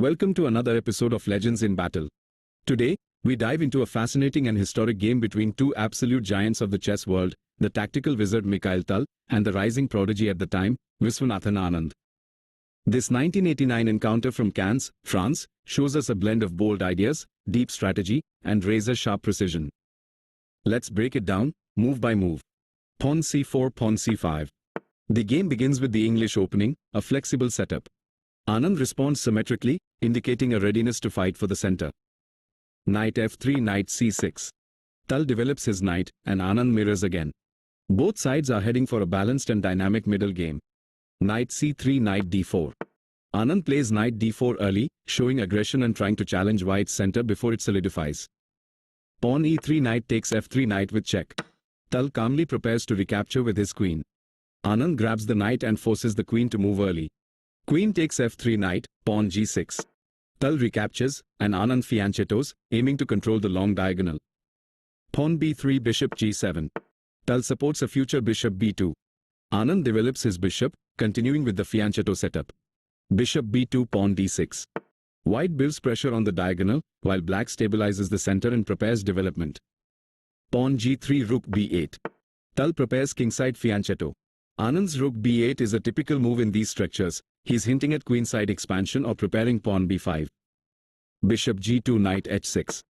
Welcome to another episode of Legends in Battle. Today, we dive into a fascinating and historic game between two absolute giants of the chess world, the tactical wizard Mikhail Tal and the rising prodigy at the time, Viswanathan Anand. This 1989 encounter from Cannes, France, shows us a blend of bold ideas, deep strategy, and razor-sharp precision. Let's break it down, move by move. Pawn c4, pawn c5. The game begins with the English opening, a flexible setup. Anand responds symmetrically, indicating a readiness to fight for the center. Knight f3, knight c6. Tal develops his knight, and Anand mirrors again. Both sides are heading for a balanced and dynamic middle game. Knight c3, knight d4. Anand plays knight d4 early, showing aggression and trying to challenge white's center before it solidifies. Pawn e3, knight takes f3, knight with check. Tal calmly prepares to recapture with his queen. Anand grabs the knight and forces the queen to move early. Queen takes f3, knight, pawn g6. Tal recaptures, and Anand fianchettos, aiming to control the long diagonal. Pawn b3, bishop g7. Tal supports a future bishop b2. Anand develops his bishop, continuing with the fianchetto setup. Bishop b2, pawn d6. White builds pressure on the diagonal, while black stabilizes the center and prepares development. Pawn g3, rook b8. Tal prepares kingside fianchetto. Anand's rook b8 is a typical move in these structures. He's hinting at queenside expansion or preparing pawn b5. Bishop g2, knight h6.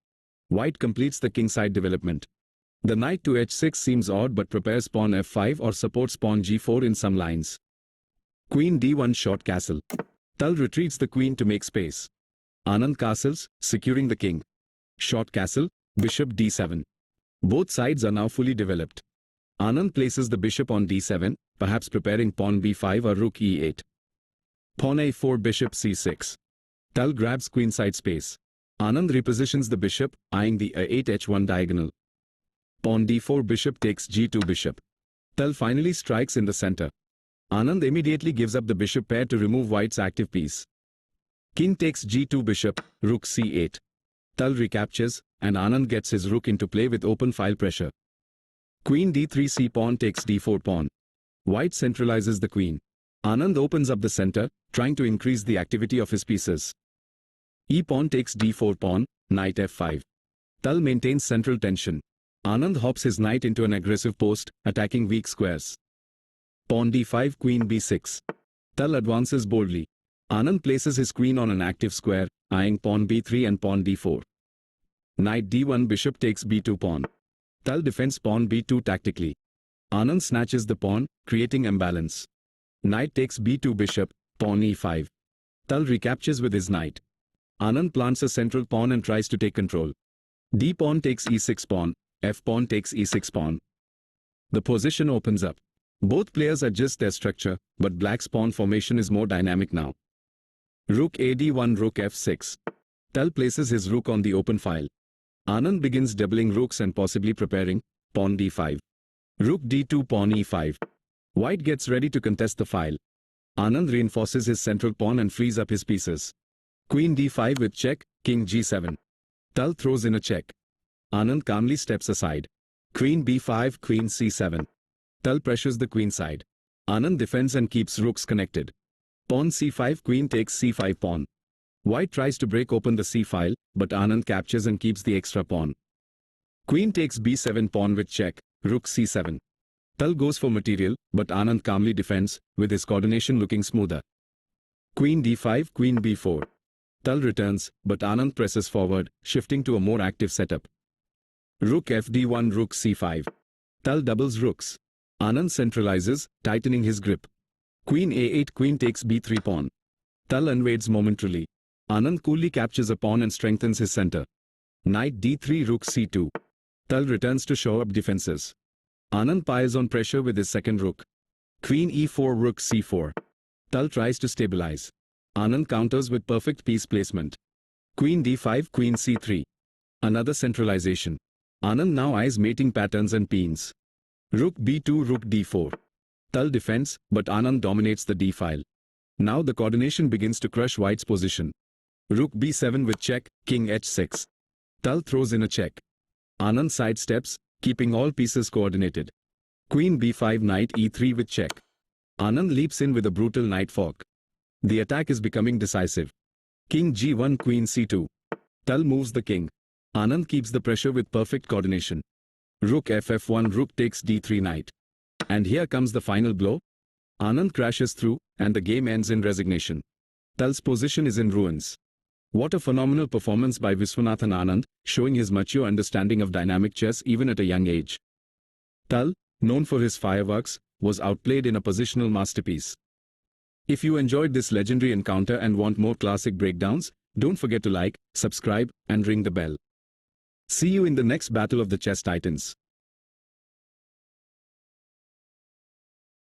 White completes the kingside development. The knight to h6 seems odd but prepares pawn f5 or supports pawn g4 in some lines. Queen d1, short castle. Tal retreats the queen to make space. Anand castles, securing the king. Short castle, bishop d7. Both sides are now fully developed. Anand places the bishop on d7, perhaps preparing pawn b5 or rook e8. Pawn a4, bishop c6. Tal grabs queenside space. Anand repositions the bishop, eyeing the a8 h1 diagonal. Pawn d4, bishop takes g2 bishop. Tal finally strikes in the center. Anand immediately gives up the bishop pair to remove white's active piece. King takes g2 bishop, rook c8. Tal recaptures, and Anand gets his rook into play with open file pressure. Queen d3, c pawn takes d4 pawn. White centralizes the queen. Anand opens up the center, trying to increase the activity of his pieces. E pawn takes d4 pawn, knight f5. Tal maintains central tension. Anand hops his knight into an aggressive post, attacking weak squares. Pawn d5, queen b6. Tal advances boldly. Anand places his queen on an active square, eyeing pawn b3 and pawn d4. Knight d1, bishop takes b2 pawn. Tal defends pawn b2 tactically. Anand snatches the pawn, creating imbalance. Knight takes b2 bishop, pawn e5. Tal recaptures with his knight. Anand plants a central pawn and tries to take control. D pawn takes e6 pawn, f pawn takes e6 pawn. The position opens up. Both players adjust their structure, but black's pawn formation is more dynamic now. Rook ad1, rook f6. Tal places his rook on the open file. Anand begins doubling rooks and possibly preparing pawn d5. Rook d2, pawn e5. White gets ready to contest the file. Anand reinforces his central pawn and frees up his pieces. Queen d5 with check, king g7. Tal throws in a check. Anand calmly steps aside. Queen b5, queen c7. Tal pressures the queen side. Anand defends and keeps rooks connected. Pawn c5, queen takes c5 pawn. White tries to break open the c-file, but Anand captures and keeps the extra pawn. Queen takes b7 pawn with check, rook c7. Tal goes for material, but Anand calmly defends, with his coordination looking smoother. Queen d5, queen b4. Tal returns, but Anand presses forward, shifting to a more active setup. Rook fd1, rook c5. Tal doubles rooks. Anand centralizes, tightening his grip. Queen a8, queen takes b3 pawn. Tal invades momentarily. Anand coolly captures a pawn and strengthens his center. Knight d3, rook c2. Tal returns to shore up defenses. Anand piles on pressure with his second rook. Queen e4, rook c4. Tal tries to stabilize. Anand counters with perfect piece placement. Queen d5, queen c3. Another centralization. Anand now eyes mating patterns and peons. Rook b2, rook d4. Tal defends, but Anand dominates the d-file. Now the coordination begins to crush white's position. Rook b7 with check, king h6. Tal throws in a check. Anand sidesteps, keeping all pieces coordinated. Queen b5, knight e3 with check. Anand leaps in with a brutal knight fork. The attack is becoming decisive. King g1 queen c2. Tal moves the king. Anand keeps the pressure with perfect coordination. Rook ff1, rook takes d3 knight. And here comes the final blow. Anand crashes through, and the game ends in resignation. Tal's position is in ruins. What a phenomenal performance by Viswanathan Anand, showing his mature understanding of dynamic chess even at a young age. Tal, known for his fireworks, was outplayed in a positional masterpiece. If you enjoyed this legendary encounter and want more classic breakdowns, don't forget to like, subscribe, and ring the bell. See you in the next battle of the chess titans.